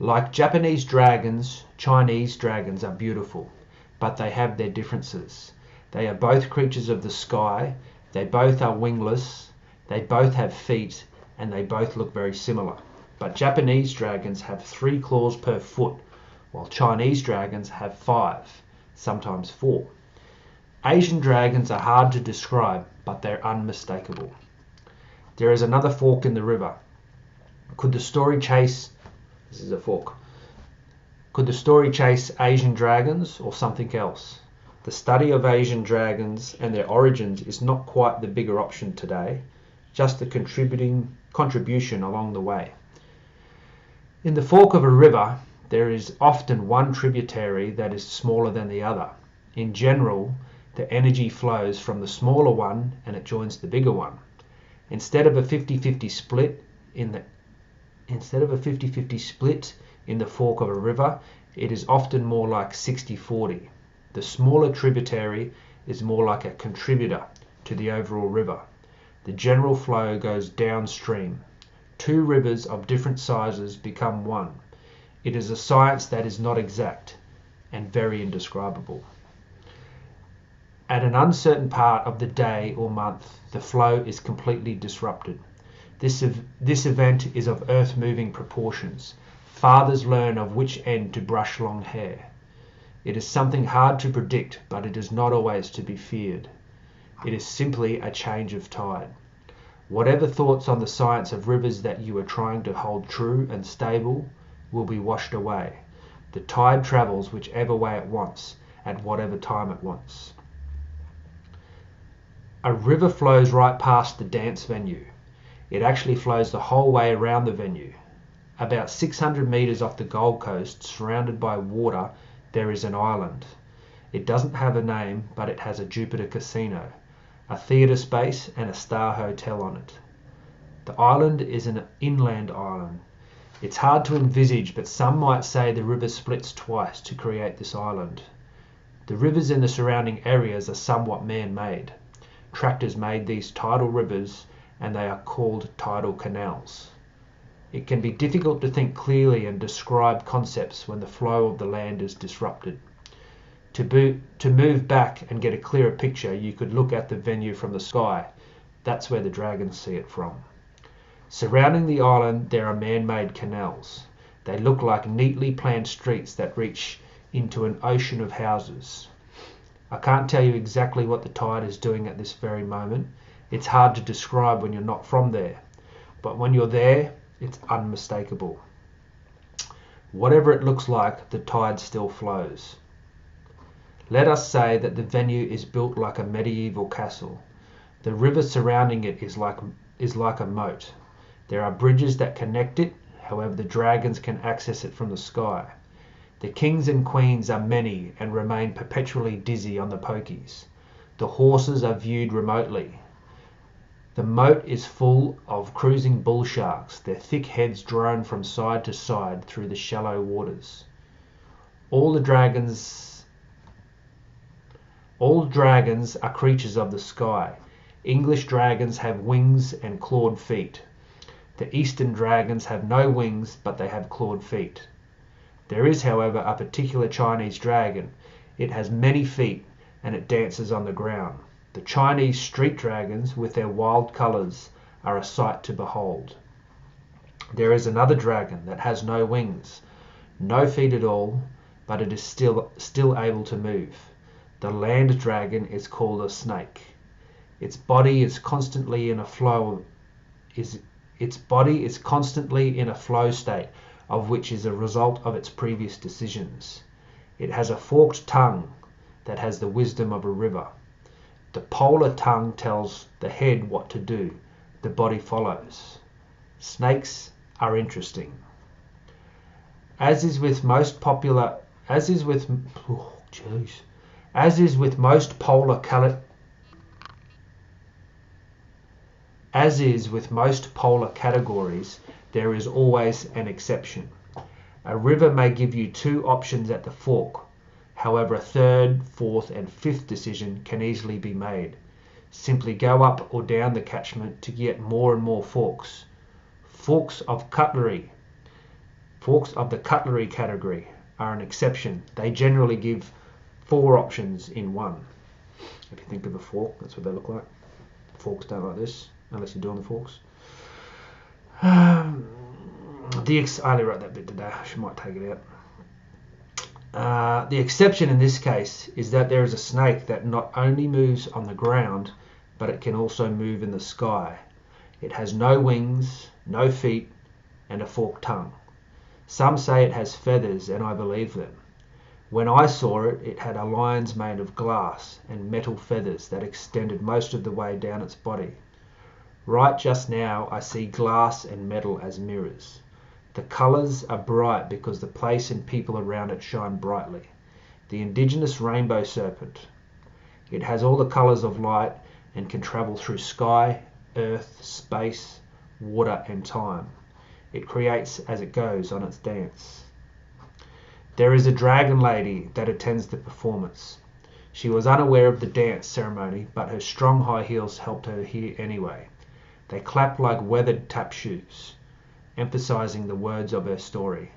Like Japanese dragons, Chinese dragons are beautiful, but they have their differences. They are both creatures of the sky, they both are wingless, they both have feet, and they both look very similar. But Japanese dragons have 3 claws per foot, while Chinese dragons have 5, sometimes 4. Asian dragons are hard to describe, but they're unmistakable. There is another fork in the river. Could the story chase... This is a fork. Could the story chase Asian dragons or something else? The study of Asian dragons and their origins is not quite the bigger option today, just a contribution along the way. In the fork of a river, there is often one tributary that is smaller than the other. In general, the energy flows from the smaller one and it joins the bigger one. Instead of a 50-50 split in the fork of a river, it is often more like 60-40. The smaller tributary is more like a contributor to the overall river. The general flow goes downstream. 2 rivers of different sizes become one. It is a science that is not exact and very indescribable. At an uncertain part of the day or month, the flow is completely disrupted. This event is of earth-moving proportions. Fathers learn of which end to brush long hair. It is something hard to predict, but it is not always to be feared. It is simply a change of tide. Whatever thoughts on the science of rivers that you are trying to hold true and stable will be washed away. The tide travels whichever way it wants, at whatever time it wants. A river flows right past the dance venue. It actually flows the whole way around the venue. About 600 metres off the Gold Coast, surrounded by water, there is an island. It doesn't have a name, but it has a Jupiter casino, a theatre space and a star hotel on it. The island is an inland island. It's hard to envisage, but some might say the river splits twice to create this island. The rivers in the surrounding areas are somewhat man-made. Tractors made these tidal rivers and they are called tidal canals. It can be difficult to think clearly and describe concepts when the flow of the land is disrupted. To move back and get a clearer picture, you could look at the venue from the sky. That's where the dragons see it from. Surrounding the island there are man-made canals. They look like neatly planned streets that reach into an ocean of houses. I can't tell you exactly what the tide is doing at this very moment. It's hard to describe when you're not from there. But when you're there, it's unmistakable. Whatever it looks like, the tide still flows. Let us say that the venue is built like a medieval castle. The river surrounding it is like a moat. There are bridges that connect it, however the dragons can access it from the sky. The kings and queens are many and remain perpetually dizzy on the pokies. The horses are viewed remotely. The moat is full of cruising bull sharks. Their thick heads drone from side to side through the shallow waters. All dragons are creatures of the sky. English dragons have wings and clawed feet. The eastern dragons have no wings, but they have clawed feet. There is, however, a particular Chinese dragon. It has many feet and it dances on the ground. The Chinese street dragons, with their wild colours, are a sight to behold. There is another dragon that has no wings, no feet at all, but it is still able to move. The land dragon is called a snake. Its body is constantly in a flow state, of which is a result of its previous decisions. It has a forked tongue that has the wisdom of a river. The polar tongue tells the head what to do. The body follows. Snakes are interesting. As is with most polar categories, there is always an exception. A river may give you 2 options at the fork. However, a 3rd, 4th and 5th decision can easily be made. Simply go up or down the catchment to get more and more forks. Forks of cutlery. Forks of the cutlery category are an exception. They generally give 4 options in one. If you think of a fork, that's what they look like. Forks don't like this, unless you're doing the forks. I only wrote that bit today. I might take it out. The exception in this case is that there is a snake that not only moves on the ground, but it can also move in the sky. It has no wings, no feet, and a forked tongue. Some say it has feathers, and I believe them. When I saw it, it had a lines made of glass and metal feathers that extended most of the way down its body. Right just now, I see glass and metal as mirrors. The colours are bright because the place and people around it shine brightly. The indigenous rainbow serpent. It has all the colours of light and can travel through sky, earth, space, water and time. It creates as it goes on its dance. There is a dragon lady that attends the performance. She was unaware of the dance ceremony, but her strong high heels helped her hear anyway. They clap like weathered tap shoes, emphasizing the words of her story.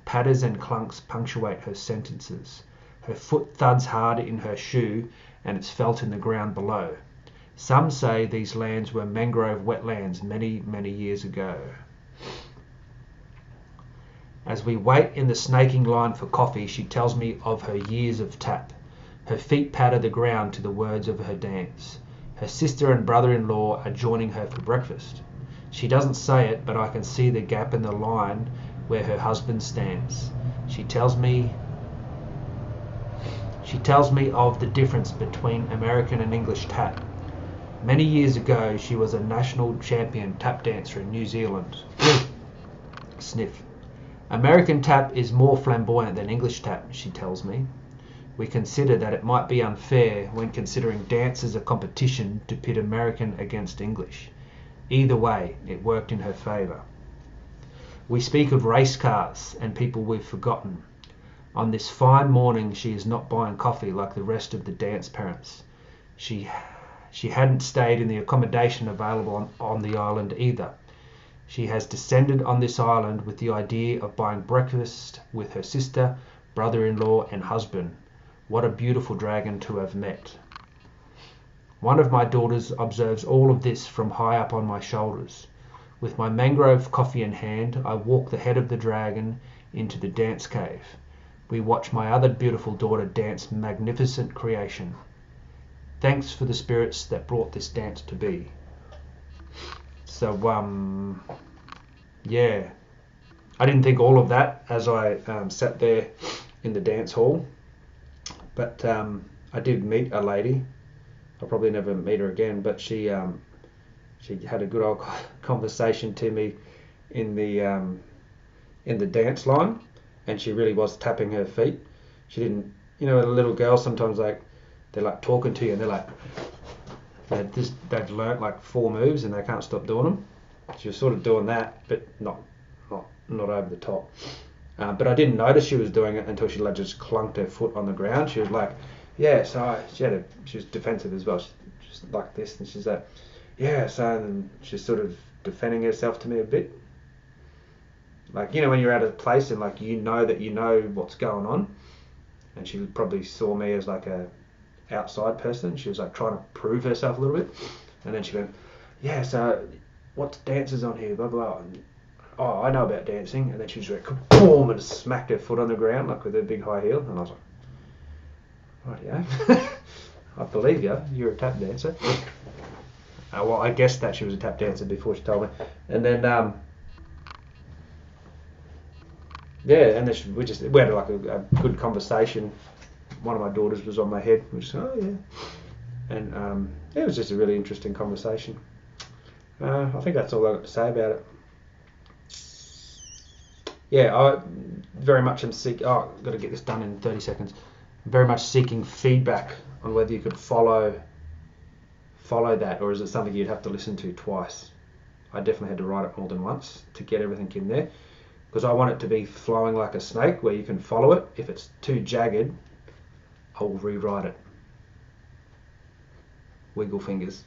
Patters and clunks punctuate her sentences. Her foot thuds hard in her shoe, and it's felt in the ground below. Some say these lands were mangrove wetlands many, many years ago. As we wait in the snaking line for coffee, she tells me of her years of tap. Her feet patter the ground to the words of her dance. Her sister and brother-in-law are joining her for breakfast. She doesn't say it, but I can see the gap in the line where her husband stands. She tells me of the difference between American and English tap. Many years ago, she was a national champion tap dancer in New Zealand. Sniff. American tap is more flamboyant than English tap, she tells me. We consider that it might be unfair when considering dance as a competition to pit American against English. Either way, it worked in her favour. We speak of race cars and people we've forgotten. On this fine morning, she is not buying coffee like the rest of the dance parents. She hadn't stayed in the accommodation available on the island either. She has descended on this island with the idea of buying breakfast with her sister, brother-in-law and husband. What a beautiful dragon to have met. One of my daughters observes all of this from high up on my shoulders. With my mangrove coffee in hand, I walk the head of the dragon into the dance cave. We watch my other beautiful daughter dance magnificent creation. Thanks for the spirits that brought this dance to be. So, yeah, I didn't think all of that as I sat there in the dance hall, but I did meet a lady. I'll probably never meet her again, but she had a good old conversation to me in the dance line, and she really was tapping her feet. She didn't, a little girl sometimes they're like talking to you and they're like, they've learnt like 4 moves and they can't stop doing them. She was sort of doing that, but not over the top. But I didn't notice she was doing it until she just clunked her foot on the ground. She was like, yeah, so she was defensive as well. She's like this, and she's like, yeah, so, and she's sort of defending herself to me a bit. Like, when you're at a place and like that you know what's going on, and she probably saw me as like a outside person. She was like trying to prove herself a little bit, and then she went, yeah, so what dance is on here, blah blah, and, oh, I know about dancing. And then she just went kaboom and smacked her foot on the ground like with her big high heel, and I was like, rightio. I believe you're a tap dancer. Well, I guessed that she was a tap dancer before she told me. And then and then we had like a good conversation. One of my daughters was on my head, which oh yeah, and it was just a really interesting conversation. I think that's all I've got to say about it. Yeah, I very much am seeking. Oh, I've got to get this done in 30 seconds. I'm very much seeking feedback on whether you could follow that, or is it something you'd have to listen to twice. I definitely had to write it more than once to get everything in there, because I want it to be flowing like a snake where you can follow it. If it's too jagged, I'll rewrite it. Wiggle fingers.